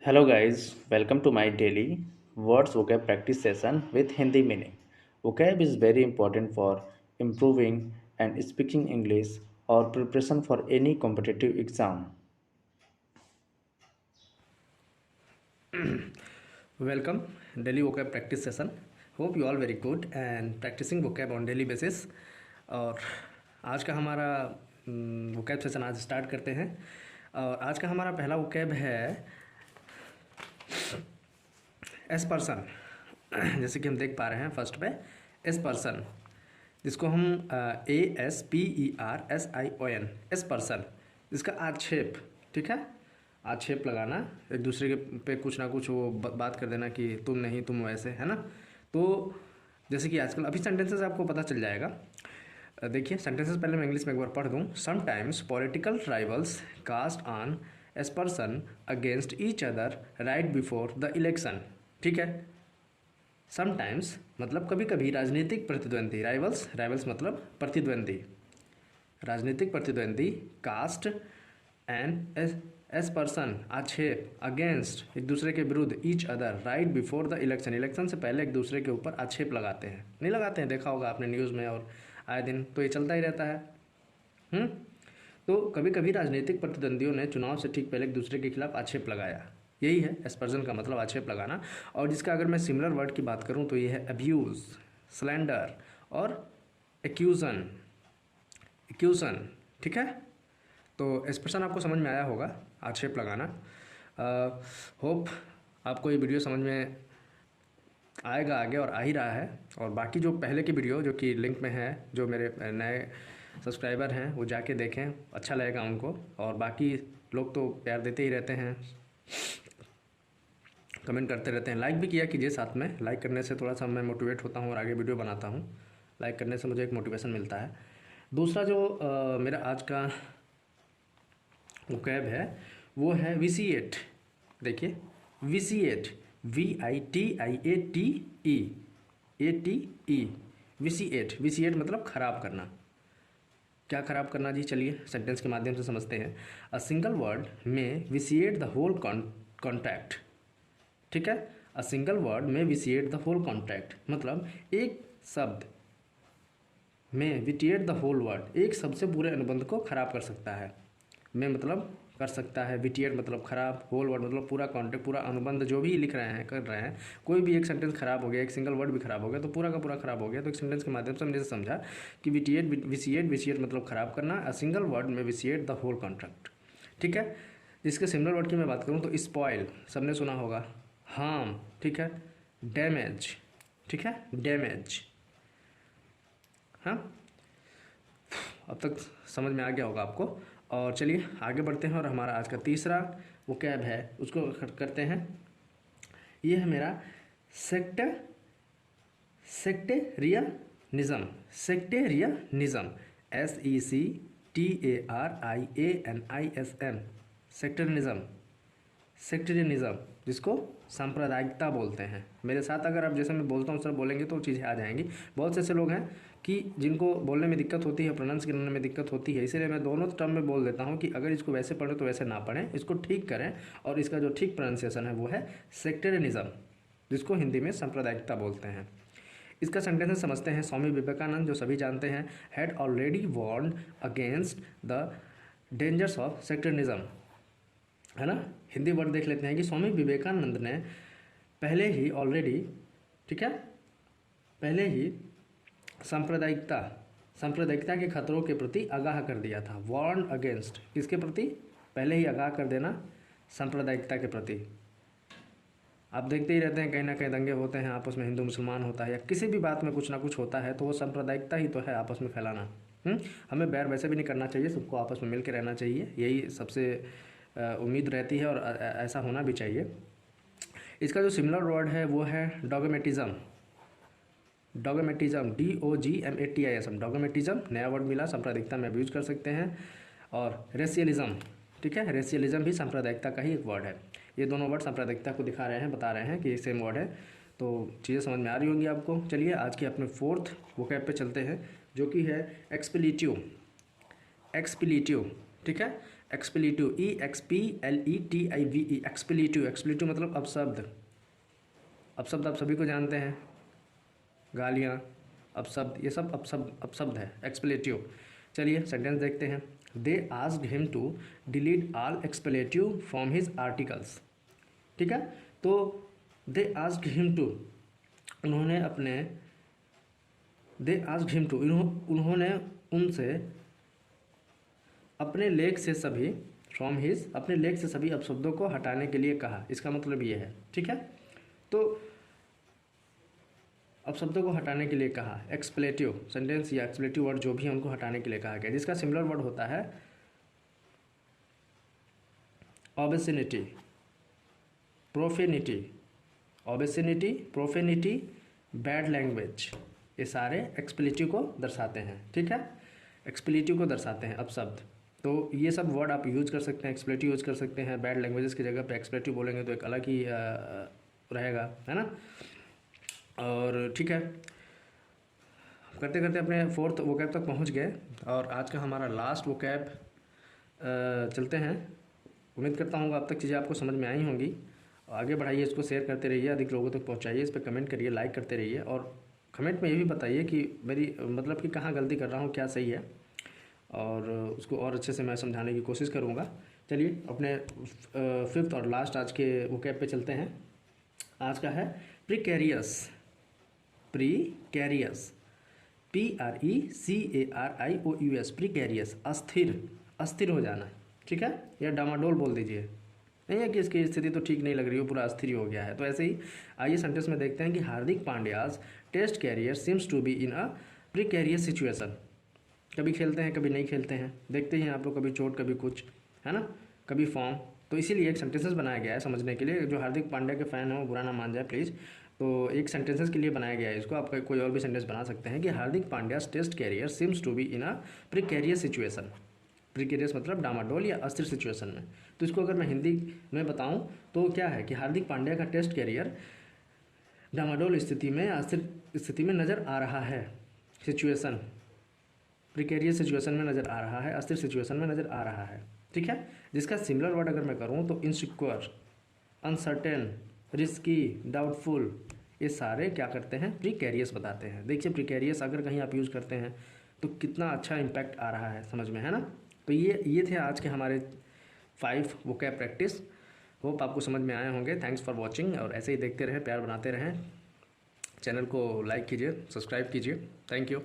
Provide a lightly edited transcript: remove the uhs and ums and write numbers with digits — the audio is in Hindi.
Hello guys, welcome to my daily words vocab practice session with Hindi meaning. Vocab is very important for improving and speaking English or preparation for any competitive exam. Welcome daily vocab practice session. Hope you all very good and practicing vocab on daily basis. और आज का हमारा vocab सेशन आज स्टार्ट करते हैं। और आज का हमारा पहला vocab है एस पर्सन। जैसे कि हम देख पा रहे हैं फर्स्ट पे एस पर्सन, जिसको हम ASPERSION एस पर्सन, जिसका आक्षेप, ठीक है, आक्षेप लगाना, एक दूसरे के पे कुछ ना कुछ वो बात कर देना कि तुम नहीं तुम वैसे, है ना। तो जैसे कि आजकल अभी सेंटेंसेस आपको पता चल जाएगा। देखिए सेंटेंसेस पहले मैं इंग्लिश में एक बार पढ़ दूँ। Sometimes political rivals cast on as person against each other right before the election, ठीक है। समटाइम्स मतलब कभी कभी राजनीतिक प्रतिद्वंदी, राइवल्स मतलब प्रतिद्वंदी, राजनीतिक प्रतिद्वंदी, कास्ट एंड एस पर्सन आक्षेप, अगेंस्ट एक दूसरे के विरुद्ध, each other right before the election election से पहले एक दूसरे के ऊपर आक्षेप लगाते हैं, नहीं लगाते हैं, देखा होगा आपने न्यूज़ में और आए दिन तो ये चलता ही रहता है। तो कभी कभी राजनीतिक प्रतिद्वंदियों ने चुनाव से ठीक पहले एक दूसरे के खिलाफ आक्षेप लगाया, यही है एस्पर्जन का मतलब, आक्षेप लगाना। और जिसका अगर मैं सिमिलर वर्ड की बात करूं तो ये है अब्यूज़, स्लैंडर और एक्यूजन, ठीक है। तो एस्पर्सन आपको समझ में आया होगा, आक्षेप लगाना। होप आपको ये वीडियो समझ में आएगा आगे, और आ ही रहा है। और बाकी जो पहले की वीडियो जो कि लिंक में है, जो मेरे नए सब्सक्राइबर हैं वो जाके देखें, अच्छा लगेगा उनको। और बाकी लोग तो प्यार देते ही रहते हैं, कमेंट करते रहते हैं, लाइक भी किया कीजिए साथ में। लाइक करने से थोड़ा सा मैं मोटिवेट होता हूँ और आगे वीडियो बनाता हूँ। लाइक करने से मुझे एक मोटिवेशन मिलता है। दूसरा जो मेरा आज का वोकैब है वो है विसिएट। देखिए विसिएट, VITIATE, विसिएट मतलब खराब करना। क्या खराब करना जी, चलिए सेंटेंस के माध्यम से समझते हैं। अ सिंगल वर्ड में विसिएट द होल कॉन्ट्रैक्ट, ठीक है। अ सिंगल वर्ड में विसिएट द होल कॉन्ट्रैक्ट मतलब एक शब्द में विटिएट द होल वर्ड, एक शब्द से पूरे अनुबंध को खराब कर सकता है। में मतलब कर सकता है, विटिएट मतलब खराब, होल वर्ड मतलब पूरा कॉन्ट्रैक्ट, पूरा अनुबंध जो भी लिख रहे हैं, कर रहे हैं, कोई भी एक सेंटेंस खराब हो गया, एक सिंगल वर्ड भी खराब हो गया तो पूरा का पूरा खराब हो गया। तो एक सेंटेंस के माध्यम से हमने जैसे समझा कि विसिएट मतलब खराब करना, अ सिंगल वर्ड में विसिएट द होल कॉन्ट्रैक्ट, ठीक है। जिसके सिमिलर वर्ड की मैं बात करूँ तो स्पॉइल, सबने सुना होगा, हार्म, ठीक है, डैमेज, ठीक है, डैमेज। हाँ, अब तक समझ में आ गया होगा आपको। और चलिए आगे बढ़ते हैं, और हमारा आज का तीसरा वोकैब है उसको करते हैं। ये है मेरा sectarianism, sectarianism, SECTARIANISM, sectarianism, sectarianism जिसको सांप्रदायिकता बोलते हैं। मेरे साथ अगर आप जैसे मैं बोलता हूँ सर बोलेंगे तो चीज़ें आ जाएंगी। बहुत से ऐसे लोग हैं कि जिनको बोलने में दिक्कत होती है, प्रोनाउंस करने में दिक्कत होती है, इसीलिए मैं दोनों टर्म में बोल देता हूँ कि अगर इसको वैसे पढ़ें तो वैसे ना पढ़ें, इसको ठीक करें। और इसका जो ठीक प्रोनाउंसिएशन है वो है सेक्टेरियनिज्म, जिसको हिंदी में सांप्रदायिकता बोलते हैं। इसका सेंटेंस समझते हैं। स्वामी विवेकानंद, जो सभी जानते हैं, had already warned against the dangers of sectarianism, है ना। हिंदी वर्ड देख लेते हैं कि स्वामी विवेकानंद ने पहले ही ऑलरेडी, ठीक है, पहले ही सांप्रदायिकता के खतरों के प्रति आगाह कर दिया था। वार्न अगेंस्ट, किसके प्रति, पहले ही आगाह कर देना, सांप्रदायिकता के प्रति। आप देखते ही रहते हैं कहीं ना कहीं दंगे होते हैं आपस में, हिंदू मुसलमान होता है या किसी भी बात में कुछ ना कुछ होता है, तो वो सांप्रदायिकता ही तो है, आपस में फैलाना। हमें बैर वैसे भी नहीं करना चाहिए, सबको आपस में मिल के रहना चाहिए, यही सबसे उम्मीद रहती है और ऐसा होना भी चाहिए। इसका जो सिमिलर वर्ड है वो है डॉगमेटिज्म, डॉगमेटिज्म, DOGMATISM, डॉगमेटिज्म, नया वर्ड मिला, सांप्रदायिकता में यूज कर सकते हैं। और रेशियलिज्म, ठीक है, रेशियलिज्म भी सांप्रदायिकता का ही एक वर्ड है। ये दोनों वर्ड सांप्रदायिकता को दिखा रहे हैं, बता रहे हैं कि सेम वर्ड है। तो चीज़ें समझ में आ रही होंगी आपको। चलिए आज के अपने फोर्थ वोकैब पे चलते हैं, जो कि है एक्सप्लीटिव, एक्सप्लीटिव, ठीक है। एक्सप्लेटिव, EXPLETIVE, एक्सप्लेटिव। एक्सप्लेटिव मतलब अपशब्द। अपशब्द आप सभी को जानते हैं, गालियाँ, अपशब्द, ये सब अपशब्द है, एक्सप्लेटिव। चलिए सेंटेंस देखते हैं। They asked him to delete all expletive from his articles. ठीक है, तो दे आस्क्ड हिम टू, उन्होंने अपने, दे आस्क्ड हिम टू, उन्होंने उनसे अपने लेख से सभी, फ्रॉम हिज, अपने लेख से सभी अपशब्दों को हटाने के लिए कहा। इसका मतलब ये है, ठीक है। तो अपशब्दों को हटाने के लिए कहा, एक्सप्लेटिव सेंटेंस या एक्सप्लेटिव वर्ड जो भी हमको हटाने के लिए कहा गया, जिसका सिमिलर वर्ड होता है ऑबेसिनिटी, प्रोफेनिटी, ऑबेसिनिटी, प्रोफेनिटी, बैड लैंग्वेज, ये सारे एक्सप्लेटिव को दर्शाते हैं। ठीक है, एक्सप्लेटिव को दर्शाते हैं अपशब्द। तो ये सब वर्ड आप यूज कर सकते हैं, एक्सप्लेटिव यूज कर सकते हैं। बैड लैंग्वेजेस की जगह पे एक्सप्लेटिव बोलेंगे तो एक अलग ही रहेगा, है ना। और ठीक है, करते करते अपने फोर्थ वोकैब तक पहुंच गए और आज का हमारा लास्ट वोकैब चलते हैं। उम्मीद करता हूँ अब तक चीज़ें आपको समझ में आई होंगी। आगे बढ़ाइए, इसको शेयर करते रहिए, अधिक लोगों तक पहुँचाइए, इस पर कमेंट करिए, लाइक करते रहिए और कमेंट में ये भी बताइए कि मेरी मतलब कि कहाँ गलती कर रहा हूँ, क्या सही है, और उसको और अच्छे से मैं समझाने की कोशिश करूँगा। चलिए अपने फिफ्थ और लास्ट आज के वोकैब पे चलते हैं। आज का है प्रिकेरियस। प्रीकैरियस, PRECARIOUS, प्रीकैरियस, अस्थिर, अस्थिर हो जाना। ठीक है, या डामाडोल बोल दीजिए, नहीं है कि इसकी स्थिति तो ठीक नहीं लग रही हो, पूरा अस्थिर हो गया है। तो ऐसे ही आइए सेंटेंस में देखते हैं कि Hardik Pandya's test career seems to be in a precarious situation. कभी खेलते हैं, कभी नहीं खेलते हैं, देखते ही आप लोग, कभी चोट, कभी कुछ, है ना, कभी फॉर्म। तो इसीलिए एक सेंटेंसेस बनाया गया है समझने के लिए। जो हार्दिक पांड्या के फ़ैन हैं वो बुरा ना मान जाए प्लीज़। तो एक सेंटेंसेस के लिए बनाया गया है इसको, आप कोई और भी सेंटेंस बना सकते हैं कि Hardik Pandya test career seems to be in a precarious situation. Precarious मतलब डामाडोल या अस्थिर सिचुएशन में। तो इसको अगर मैं हिंदी में बताऊं तो क्या है कि हार्दिक पांड्या का टेस्ट कैरियर डामाडोल स्थिति में, अस्थिर स्थिति में नज़र आ रहा है। सिचुएशन, प्रीकैरियस सिचुएशन में नज़र आ रहा है, अस्थिर सिचुएशन में नज़र आ रहा है। ठीक है, जिसका सिमिलर वर्ड अगर मैं करूँ तो इनसिक्योर, अनसर्टेन, रिस्की, डाउटफुल, ये सारे क्या करते हैं, प्रीकैरियस बताते हैं। देखिए प्रीकैरियस अगर कहीं आप यूज़ करते हैं तो कितना अच्छा इम्पैक्ट आ रहा है समझ में, है ना। तो ये थे आज के हमारे 5 वोकैब प्रैक्टिस। होप आपको समझ में आए होंगे। थैंक्स फॉर वॉचिंग, और ऐसे ही देखते रहें, प्यार बनाते रहें। चैनल को लाइक कीजिए, सब्सक्राइब कीजिए। Thank you.